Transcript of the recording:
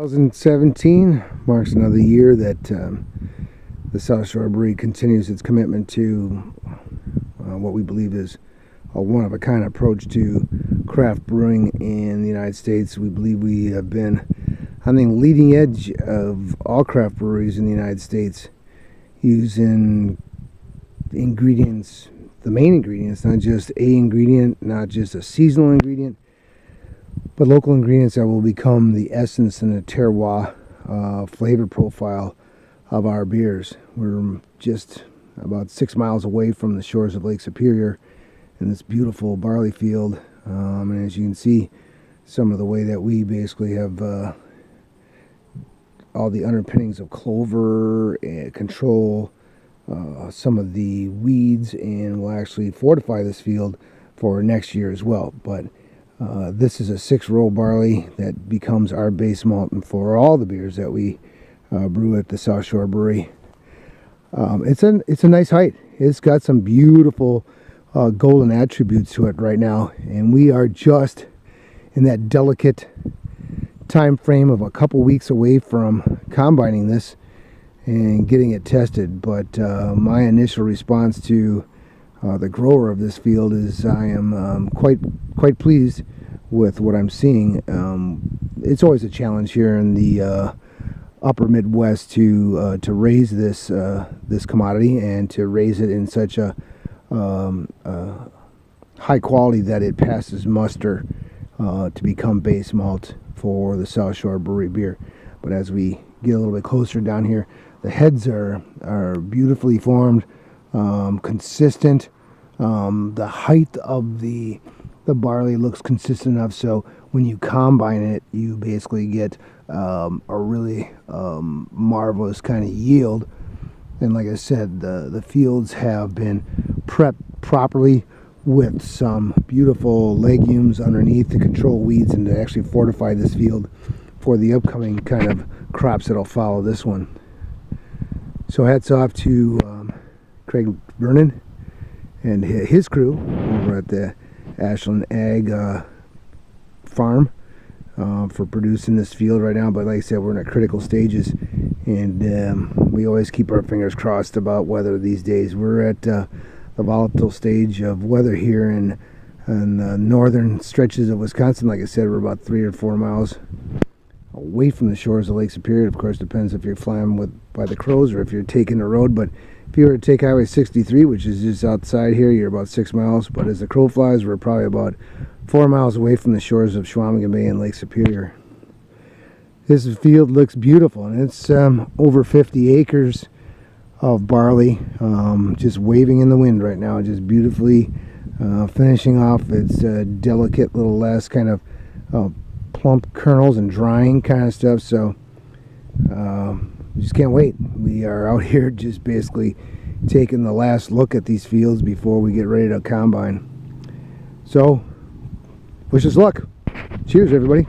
2017 marks another year that the South Shore Brewery continues its commitment to what we believe is a one-of-a-kind approach to craft brewing in the United States. We believe we have been on the leading edge of all craft breweries in the United States, using ingredients, the main ingredients, not just a ingredient, not just a seasonal ingredient, but local ingredients that will become the essence and the terroir flavor profile of our beers. We're just about 6 miles away from the shores of Lake Superior in this beautiful barley field, and as you can see, some of the way that we basically have all the underpinnings of clover and control some of the weeds, and will actually fortify this field for next year as well. But this is a 6-row barley that becomes our base malt for all the beers that we brew at the South Shore Brewery. It's a nice height. It's got some beautiful golden attributes to it right now, and we are just in that delicate time frame of a couple weeks away from combining this and getting it tested. But my initial response to the grower of this field is I am quite pleased with what I'm seeing. It's always a challenge here in the upper Midwest to raise this commodity, and to raise it in such a high quality that it passes muster to become base malt for the South Shore Brewery beer. But as we get a little bit closer down here, the heads are beautifully formed, consistent. The height of the barley looks consistent enough, so when you combine it, you basically get a really marvelous kind of yield. And like I said, the fields have been prepped properly with some beautiful legumes underneath to control weeds and to actually fortify this field for the upcoming kind of crops that'll follow this one. So hats off to Craig Vernon and his crew over at the Ashland Ag farm for producing this field right now. But like I said, we're in a critical stages, and we always keep our fingers crossed about weather these days. We're at the volatile stage of weather here in the northern stretches of Wisconsin. Like I said, we're about 3 or 4 miles away from the shores of Lake Superior. Of course, depends if you're flying by the crows or if you're taking the road. But if you were to take Highway 63, which is just outside here, you're about 6 miles. But as the crow flies, we're probably about 4 miles away from the shores of Chequamegon Bay and Lake Superior. This field looks beautiful, and it's over 50 acres of barley, just waving in the wind right now, just beautifully finishing off its delicate little last kind of plump kernels and drying kind of stuff. So just can't wait. We are out here just basically taking the last look at these fields before we get ready to combine. So wish us luck. Cheers, everybody.